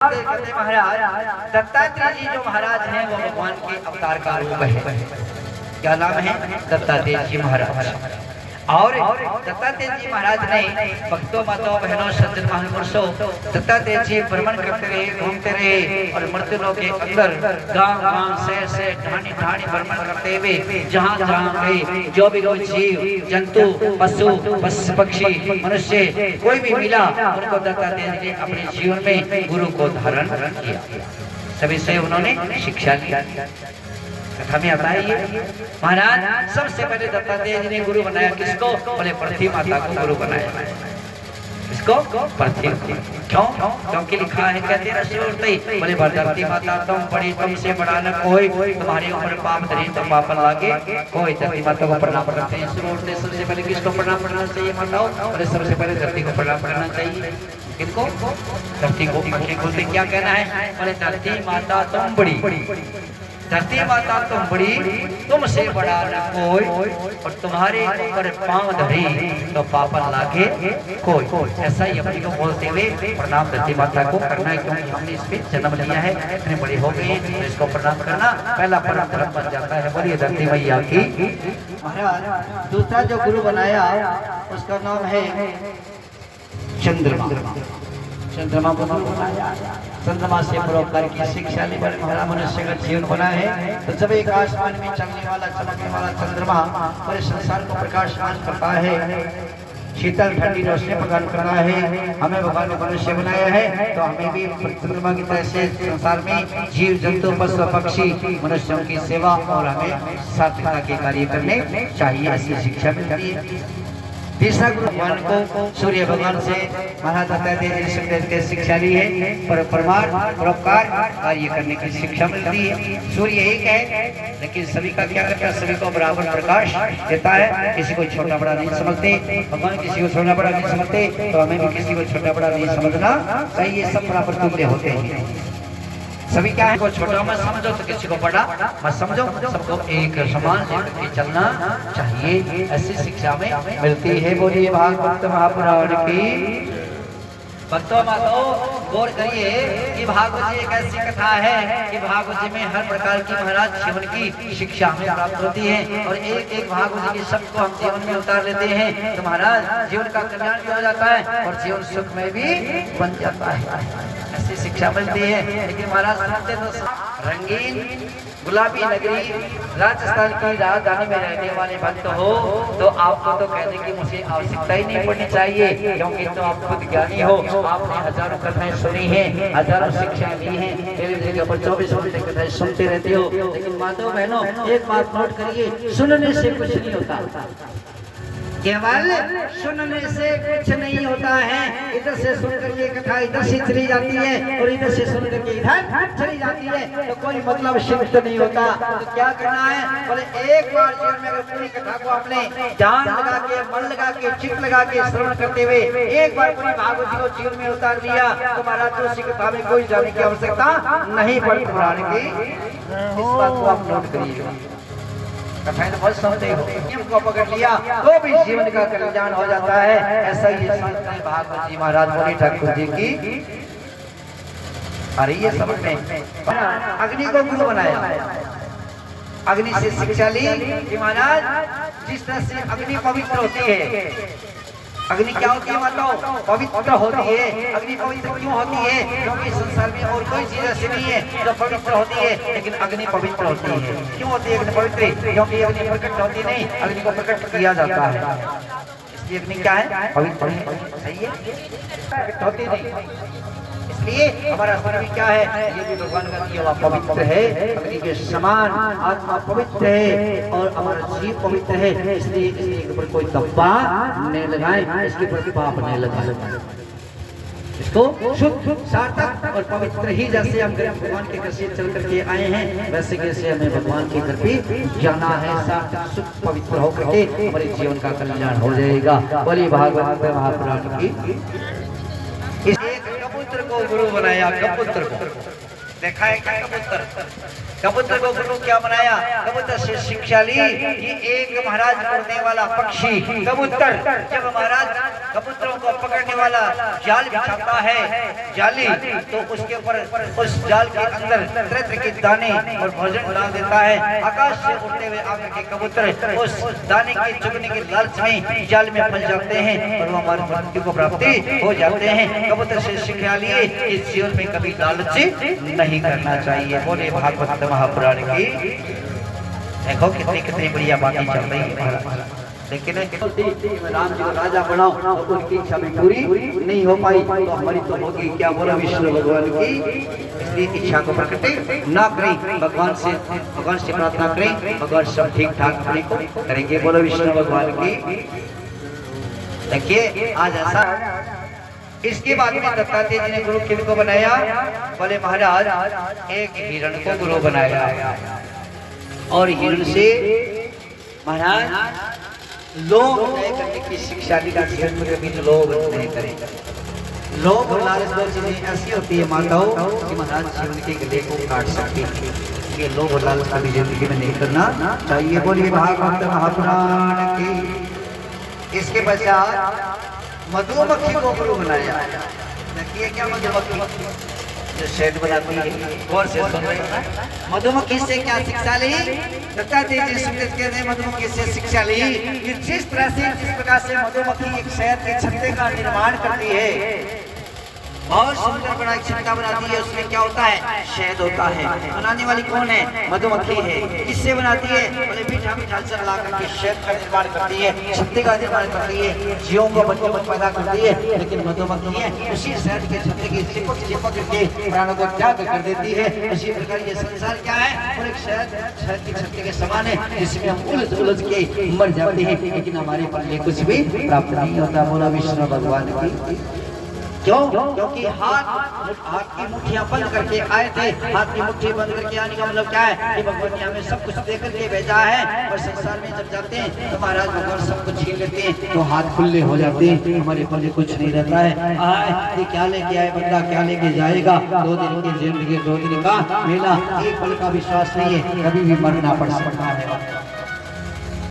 कहते महाराज दत्तात्रेय जी जो महाराज हैं वो भगवान के अवतार का रूप है। क्या नाम है? दत्तात्रेय जी महाराज। और दत्तात्रेय जी महाराज ने भक्तों माताओं बहनों सज्जन महापुरुषों दत्तात्रेय जी भ्रमण करते रहे, घूमते रहे और मृत्युलोक के अंदर गांव गांव से ढाणी ढाणी भ्रमण करते हुए जहाँ जहाँ गए जो भी कोई जीव जंतु पशु पक्षी मनुष्य कोई भी मिला उनको दत्तात्रेय जी ने अपने जीवन में गुरु को धारण किया। सभी से उन्होंने शिक्षा ली। कथा में आता है ये महाराज सबसे पहले दत्तात्रेय जी ने गुरु बनाया किसको? बोले पृथ्वी माता को गुरु बनाया। इसको पृथ्वी क्यों? क्योंकि लिखा है कहते हैं बोले धरती माता तुम बड़ी तुमसे बड़ा न कोई, तुम्हारे ऊपर पाप धरी तो पाप लागे कोई। धरती माता को प्रणाम करते हैं। सबसे पहले किसको प्रणाम करना चाहिए माताओं? बोले सबसे पहले धरती को प्रणाम करना चाहिए। किनको? धरती को। बोलते क्या कहना है? बोले धरती माता तुम बड़ी, धरती माता तुम बड़ी, तुमसे बड़ा न कोई, और तुम्हारे ऊपर पांव धरी तो पापन लागे कोई। ऐसा ही अपनी को बोलते हुए प्रणाम धरती माता को करना है, क्योंकि हमने इस पे जन्म लिया है, इतने बड़े हो गए तो इसको प्रणाम करना पहला परम धर्म बन जाता है। बोलिए धरती मैया की। महाराज दूसरा जो गुरु बनाया उसका नाम है चंद्रमा। चंद्रमा को चंद्रमा से परोपकार की शिक्षा ली। बड़े मनुष्य का जीवन बना है तो जब एक आसमान में चलने वाला चमकने वाला चंद्रमा पूरे संसार को प्रकाशमान करता है, शीतल ठंडी रोशनी प्रदान करना है। हमें भगवान ने मनुष्य बनाया है तो हमें भी चंद्रमा की तरह से संसार में जीव जंतु पशु पक्षी मनुष्यों की सेवा और हमें सात्विकता के कार्य करने चाहिए, ऐसी शिक्षा मिलती है। तीसरा गुरु भगवान को सूर्य भगवान से महाराज दत्तात्रेय जी शिक्षा ली है, पर परमार्थ परोपकार कार्य करने की शिक्षा मिलती है। सूर्य एक है लेकिन सभी का क्या करता है? सभी को बराबर प्रकाश देता है, किसी को छोटा बड़ा नहीं समझते। भगवान किसी को छोटा बड़ा नहीं समझते तो हमें भी किसी को छोटा बड़ा नहीं समझना चाहिए। सब बराबर तुल्य होते हैं। सभी क्या है? को छोटा मत समझो तो किसी को बड़ा मत समझो, सबको एक समान से चलना चाहिए, ऐसी शिक्षा में मिलती है। बोलिए भागवत महापुराण की। भक्तों माताओं गौर करिए कि भागवत जी एक ऐसी कथा है कि भागवत जी में हर प्रकार की महाराज जीवन की शिक्षा हमें प्राप्त होती है, और एक एक भागवत जी के शब्द को हम जीवन में उतार लेते हैं तो महाराज जीवन का कल्याण भी हो जाता है और जीवन सुख में भी बन जाता है, ऐसी शिक्षा मिलती है। लेकिन महाराज सुनते तो रंगीन गुलाबी नगरी राजस्थान की राजधानी में रहने वाले भक्त हो तो आपको तो कहने की मुझे आवश्यकता ही नहीं पड़नी चाहिए, क्योंकि तो आप खुद ज्ञानी हो। आपने हजारों कथाएं सुनी हैं, हजारों शिक्षा ली हैं, टेलीविजन पर 24 घंटे कथाएं सुनते रहते हो। लेकिन माताओं बहनों एक बात नोट करिए, सुनने से कुछ नहीं होता, केवल सुनने से कुछ नहीं होता है। इधर से सुनकर के कथा इधर से चली जाती है और इधर से सुनकर के इधर चली जाती है तो कोई मतलब सिद्ध नहीं होता। तो क्या करना है? बोले एक बार जीवन में अगर पूरी कथा को आपने ध्यान लगा के मन लगा के चित्त लगा के श्रवण करते हुए एक बार पूरी भागवत को जीवन में उतार दिया तो महाराज उसी कथा में कोई जाने की आवश्यकता नहीं पड़ती। पुराण की इस बात को आप नोट करिएगा। कथाएं तो बहुत सुनते हो, नियम को पकड़ लिया तो भी जीवन का कल्याण हो जाता है। ऐसा ही भागवत जी महाराज बोले ठाकुर जी की। अरे ये समझ में अग्नि को गुरु बनाया, अग्नि से शिक्षा ली कि महाराज जिस तरह से अग्नि पवित्र होती है। अग्नि क्या होती है माताओं? पवित्र होती है। अग्नि पवित्र क्यों होती है? क्योंकि संसार में और कोई चीज ऐसी नहीं है जो पवित्र होती है, लेकिन अग्नि पवित्र होती है। क्यों होती है अग्नि पवित्र? क्योंकि अग्नि प्रकट होती नहीं, अग्नि को प्रकट किया जाता है, इसलिए अग्नि क्या है? पवित्र। सही है, प्रकट होती नहीं, इसलिए हमारा शरीर क्या है? ये भी भगवान का दिया हुआ पवित्र है, अग्नि के समान आत्मा पवित्र है और हमारा जीव पवित्र है। इसलिए इसके ऊपर कोई धब्बा नहीं लगाए, इसके ऊपर पाप नहीं लगाए, इसको शुद्ध सार्थक और पवित्र ही जैसे हम भगवान के घर से चल करके आए हैं वैसे कैसे हमें भगवान के घर पे जाना है। सार्थक शुद्ध पवित्र होकर के हमारे जीवन का कल्याण हो जाएगा। बोलिए भागवत महापुराण की। कबूतर को गुरु बनाया, कबूतर को देखा है क्या? कबूतर को गुरु क्या बनाया? कबूतर से शिक्षा ली कि एक महाराज उड़ने वाला पक्षी कबूतर जब महाराज कबूतरों को पकड़ने वाला जाल बिछाता है, जाली, तो उसके ऊपर उस जाल के अंदर तरह तरह के दाने और भोजन डाल देता है। आकाश से उड़ते हुए आकर के कबूतर उस दाने के चुगने के लालच में जाल में फंस जाते हैं और वो हमारी मृत्यु को प्राप्ति हो जाते हैं। कबूतर से शिक्षा लिए इस जीवन में कभी लालच नहीं करना चाहिए। बोले भागवत महापुराण की। देखो कितनी कितनी बढ़िया बातें चल रही है, लेकिन राम जी को राजा बनाओ तो उनकी इच्छा भी पूरी नहीं हो पाई, तो हमारी तो होगी क्या। बोला विष्णु भगवान की, इसलिए इच्छा को प्रकट ना करें, भगवान से प्रार्थना करें, भगवान सब ठीक ठाक अपने को करेंगे। बोलो विष्णु भगवान की। देखिए आज ऐसा, इसके बाद में दत्तात्रेय जी ने गुरु किनको बनाया? बोले महाराज एक हिरण को गुरु बनाया, और हिरण से महाराज लोभ करने की शिक्षा दी। जीवन में कभी लोभ नहीं करेगा। लोभ और लालच दो चीजें ऐसी होती है माताओं कि महाराज जीवन के गले को काट सकती है। ये लोभ और लालच कभी जिंदगी में नहीं करना चाहिए। बोलिए भागवत महापुराण की। इसके पश्चात मधुमक्खी को गुरु बनाया। देखिए क्या मधुमक्खी जो शहद बनाती है, गौर से सुन रहे हैं। मधुमक्खी से क्या शिक्षा ली? दत्तात्रेय जी सुखदेव कहते हैं मधुमक्खी से शिक्षा ली कि जिस तरह से, जिस प्रकार से मधुमक्खी एक शहद के छत्ते का निर्माण करती है, बहुत सुंदर बड़ा एक छत्ता बनाती है, उसमें क्या होता है? शहद होता है। बनाने वाली कौन है? मधुमक्खी है। किससे बनाती है? बोले मीठा मीठा जल ला करके शहद का निर्माण करती है, छत्ते का निर्माण करती है, जीवों को बच्चों को पैदा करती है। लेकिन मधुमक्खी है उसी शहद के छत्ते की चिपक के प्राणों को त्याग कर देती है। इसी प्रकार ये संसार क्या है? और एक शहद के छत्ते के समान है, जिसमें हम उलझ के मर जाते हैं, लेकिन हमारे पल्ले कुछ भी प्राप्त नहीं होता। बोला विष्णु भगवान की। क्यों? क्योंकि हाथ की मुट्ठियां बंद करके आए थे। हाथ की मुट्ठी बंद करके आने का मतलब क्या है? कि भगवान ने हमें सब कुछ दे करके भेजा है, और संसार में जब जाते हैं तो महाराज भगवान सब कुछ छीन लेते हैं, तो हाथ खुले हो जाते हैं, हमारे पल्ले कुछ नहीं रहता है। ये क्या लेके आए बंदा, क्या लेके जाएगा? 2 दिन की जिंदगी, 2 दिन का मेला, एक पल का विश्वास नहीं है, कभी भी मरना पड़ सकता है।